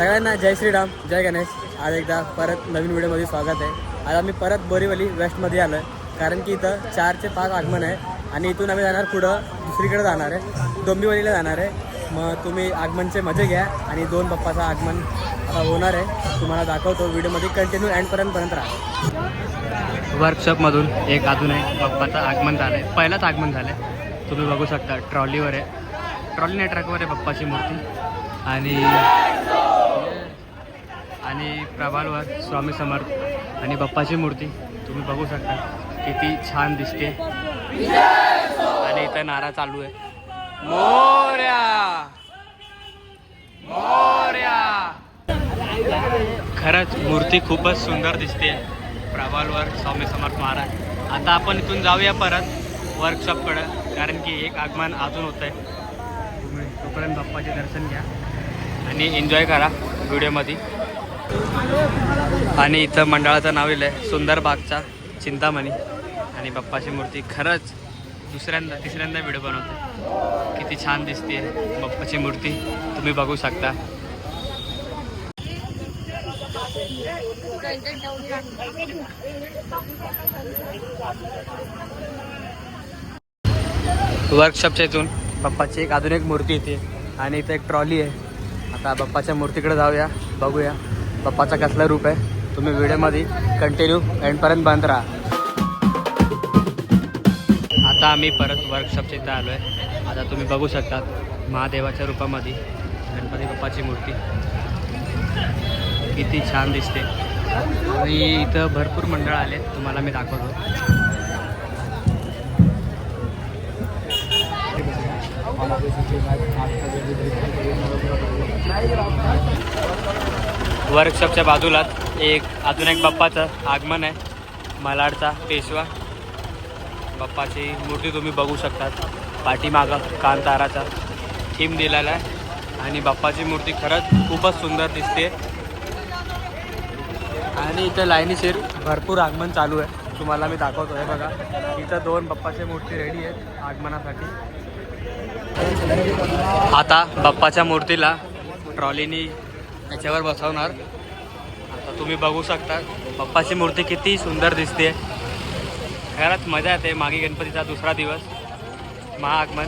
सगळ्यांना जय श्रीराम, जय गणेश. आज एकदा परत नवीन व्हिडिओमध्ये स्वागत आहे. आज आम्ही परत बोरीवली वेस्टमध्ये आलो आहे, कारण की इथं 4 ते 5 आगमन आहे आणि इथून आम्ही जाणार पुढं दुसरीकडे जाणार आहे, डोंबिवलीला जाणार आहे. मग तुम्ही आगमनचे मजे घ्या आणि 2 बाप्पाचं आगमन आता होणार आहे, तुम्हाला दाखवतो व्हिडिओमध्ये. कंटिन्यू एंडपर्यंत राहा. वर्कशॉपमधून एक अजून आहे बाप्पाचं आगमन झालं आहे, पहिलाच आगमन झालं आहे. तुम्ही बघू शकता ट्रॉलीवर आहे, ट्रॉली नाही ट्रकवर आहे बाप्पाची मूर्ती आणि प्रभालवर स्वामी समर्थ आणि बाप्पाची मूर्ती तुम्ही बघू शकता किती छान दिसते. आणि इथं नारा चालू आहे, मोरया मोरया. खरंच मूर्ती खूपच सुंदर दिसते, प्रभालवर स्वामी समर्थ महाराज. आता आपण इथून जाऊया परत वर्कशॉपकडं, कारण की एक आगमन अजून होतं आहे. तुम्ही तोपर्यंत बाप्पाचे दर्शन घ्या आणि एन्जॉय करा व्हिडिओमध्ये. आणि इथं मंडळाचं नाव लिहिलं आहे सुंदर बागचा चिंतामणी आणि बाप्पाची मूर्ती. खरंच तिसऱ्यांदा व्हिडिओ बनवते, किती छान दिसते बाप्पाची मूर्ती तुम्ही बघू शकता. वर्कशॉपच्या इथून बाप्पाची अजून एक मूर्ती येते आणि इथं एक ट्रॉली आहे. आता बाप्पाच्या मूर्तीकडे जाऊया, बघूया बाप्पाचा कसला रूप आहे. तुम्ही व्हिडिओमध्ये कंटिन्यू एंडपर्यंत बंद राहा. आता आम्ही परत वर्कशॉपच्या इथं आलो आहे. आता तुम्ही बघू शकता महादेवाच्या रूपामध्ये गणपती बाप्पाची मूर्ती किती छान दिसते. आणि इथं भरपूर मंडळ आले, तुम्हाला मी दाखवतो. वर्कशॉपच्या बाजूलाच अजून एक बाप्पाचं आगमन आहे, मालाडचा पेशवा. बाप्पाची मूर्ती तुम्ही बघू शकता, पाठीमागं कांताराचा थीम दिलेला आहे आणि बाप्पाची मूर्ती खरंच खूपच सुंदर दिसते. आणि इथं लाईनीशीर भरपूर आगमन चालू आहे, तुम्हाला मी दाखवतो. हे बघा, इथं 2 बाप्पाच्या मूर्ती रेडी आहेत आगमनासाठी. आता बाप्पाच्या मूर्तीला ट्रॉलीनी याच्यावर बसवणार. आता तुम्ही बघू शकता बाप्पाची मूर्ती किती सुंदर दिसते. खरंच मजा येते. मागे गणपतीचा दुसरा दिवस महाआगमन.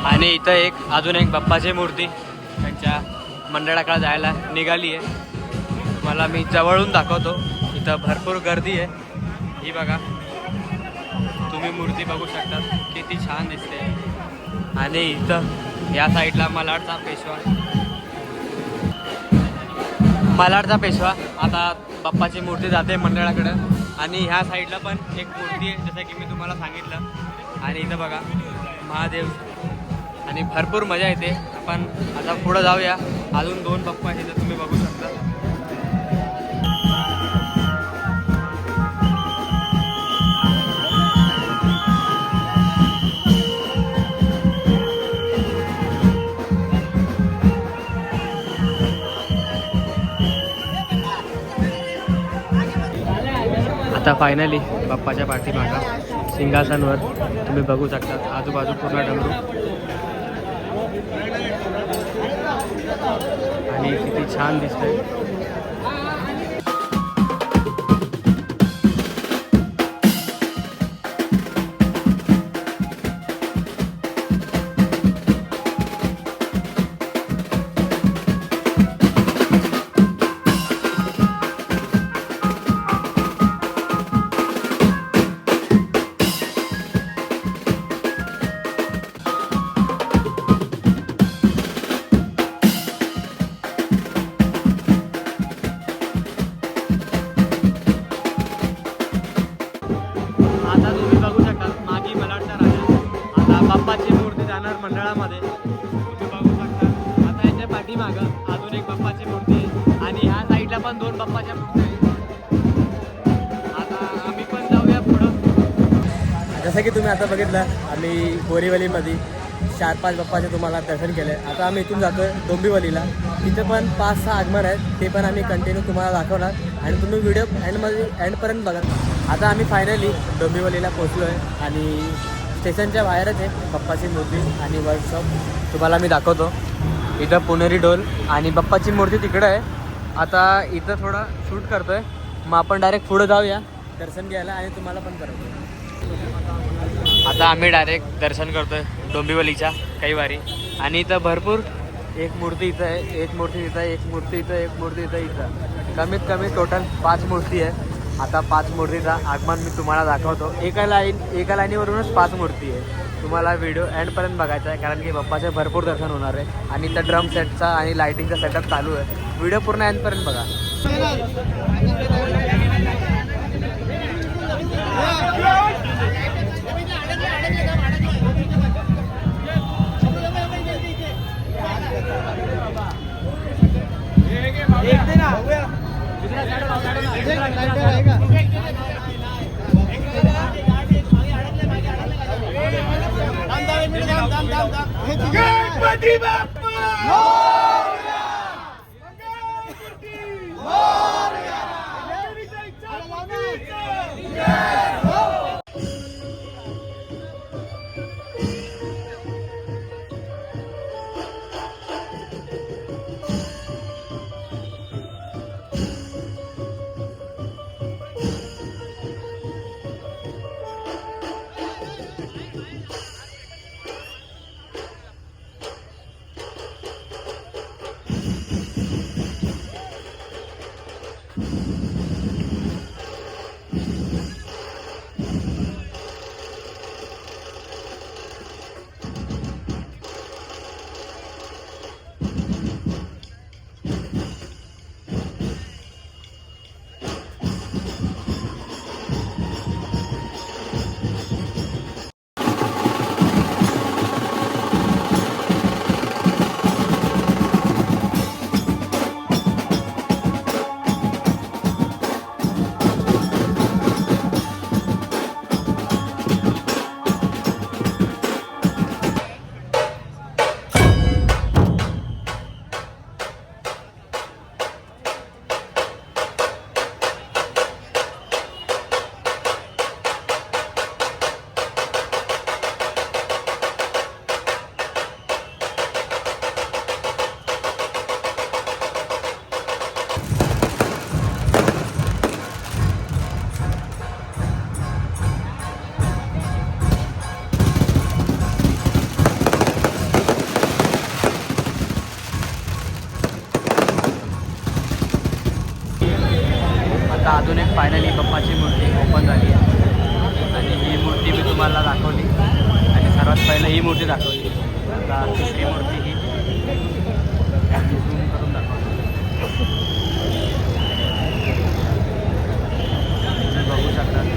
आणि इथं अजून एक बाप्पाची मूर्ती त्यांच्या मंडळाकडे जायला निघाली आहे. तुम्हाला मी जवळून दाखवतो. इथं भरपूर गर्दी आहे. ही बघा, तुम्ही मूर्ती बघू शकता किती छान दिसते. आणि इथं या साईडला मालाडचा पेशवा आता बाप्पाची मूर्ती जाते मंडळाकडं. आणि ह्या साईडला पण एक मूर्ती आहे, जसं की मी तुम्हाला सांगितलं. आणि इथं बघा महादेव आणि भरपूर मजा येते. आपण आता पुढं जाऊया, अजून 2 बाप्पा आहेत, तुम्ही बघू शकता. आता फायनली बाप्पाच्या पाठीमागा सिंहासनवर तुम्ही बघू शकता आजूबाजू पूर्ण डमरू आणि किती छान दिसतंय. जाणार मंडळामध्ये. तुम्ही बघू शकता आता याच्या पाठीमागं अजून एक बाप्पाची मूर्ती आहे आणि ह्या साईडला पण 2 बाप्पाच्या मूर्ती आहेत. आता आम्ही पण जाऊया पुढं. जसं की तुम्ही आता बघितलं आम्ही बोरीवलीमध्ये 4-5 बाप्पाचे तुम्हाला दर्शन केले. आता आम्ही इथून जातो आहे डोंबिवलीला. तिथे पण 5-6 आगमन आहेत, ते पण आम्ही कंटिन्यू तुम्हाला दाखवणार आणि तुम्ही व्हिडिओ एंडपर्यंत बघा. आता आम्ही फायनली डोंबिवलीला पोचलो आहे आणि स्टेशनच्या बाहेरच आहे बाप्पाची मूर्ती आणि वर्कशॉप तुम्हाला मी दाखवतो. इथं पुणेरी डोल आणि बाप्पाची मूर्ती तिकडं आहे. आता इथं थोडा शूट करतो आहे, मग आपण डायरेक्ट पुढं जाऊया दर्शन घ्यायला आणि तुम्हाला पण करतो. आता आम्ही डायरेक्ट दर्शन करतो आहे डोंबिवलीच्या कैवारी आणि इथं भरपूर एक मूर्ती इथं आहे, एक मूर्ती इथं, एक मूर्ती इथं, एक मूर्ती इथं. इथं कमीत कमी टोटल 5 मूर्ती आहे. आता 5 मूर्तीचा आगमन मी तुम्हाला दाखवतो. एका लाईनीवरूनच 5 मूर्ती आहे. तुम्हाला व्हिडिओ एंडपर्यंत बघायचा आहे कारण की बाप्पाचे भरपूर दर्शन होणार आहे आणि इथं ड्रम सेटचा आणि लाईटिंगचा सेटअप चालू आहे. व्हिडिओ पूर्ण एंडपर्यंत बघा. गणपती बाप्पा आता अजून एक फायनली बाप्पाची मूर्ती ओपन झाली आहे आणि ही मूर्ती मी तुम्हाला दाखवली आणि सर्वात पहिलं ही मूर्ती दाखवली. आता दुसरी मूर्ती ही झूम करून दाखवली. बघू शकता.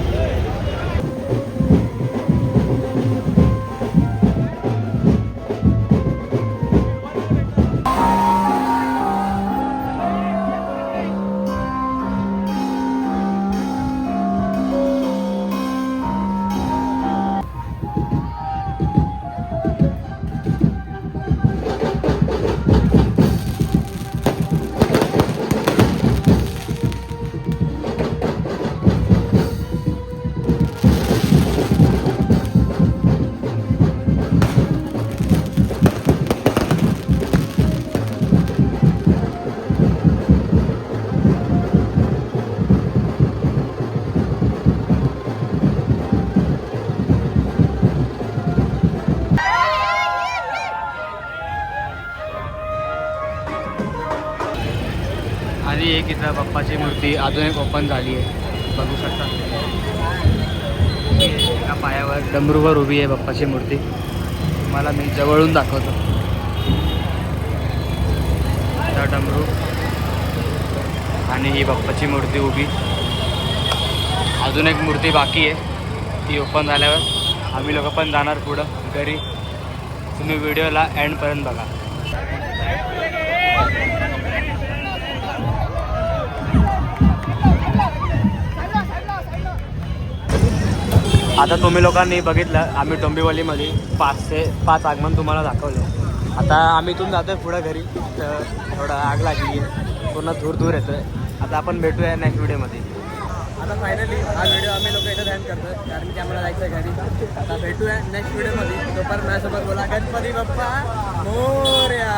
आणि एक इथं बाप्पाची मूर्ती अजून एक ओपन झाली आहे. बघू शकता एका पायावर डमरूवर उभी आहे बाप्पाची मूर्ती. तुम्हाला मी जवळून दाखवतो. त्या डमरू आणि ही बाप्पाची मूर्ती उभी. अजून एक मूर्ती बाकी आहे, ती ओपन झाल्यावर आम्ही लोक पण जाणार पुढं घरी. तुम्ही व्हिडिओला एंडपर्यंत बघा. आता तुम्ही लोकांनी बघितलं आम्ही डोंबिवलीमध्ये 5 ते 5 आगमन तुम्हाला दाखवले. आता आम्ही इथून जातोय पुढं घरी. तर थोडं आग लागली पूर्ण दूर येतोय. आता आपण भेटूया नेक्स्ट व्हिडिओमध्ये. आता फायनली हा व्हिडिओ आम्ही लोक इथं ध्यान करतोय कारण की आम्हाला जायचं आहे घरी. आता भेटूया नेक्स्ट व्हिडिओमध्ये. तोपर्यंत माझ्यासोबत बोला गणपती बाप्पा मोरया.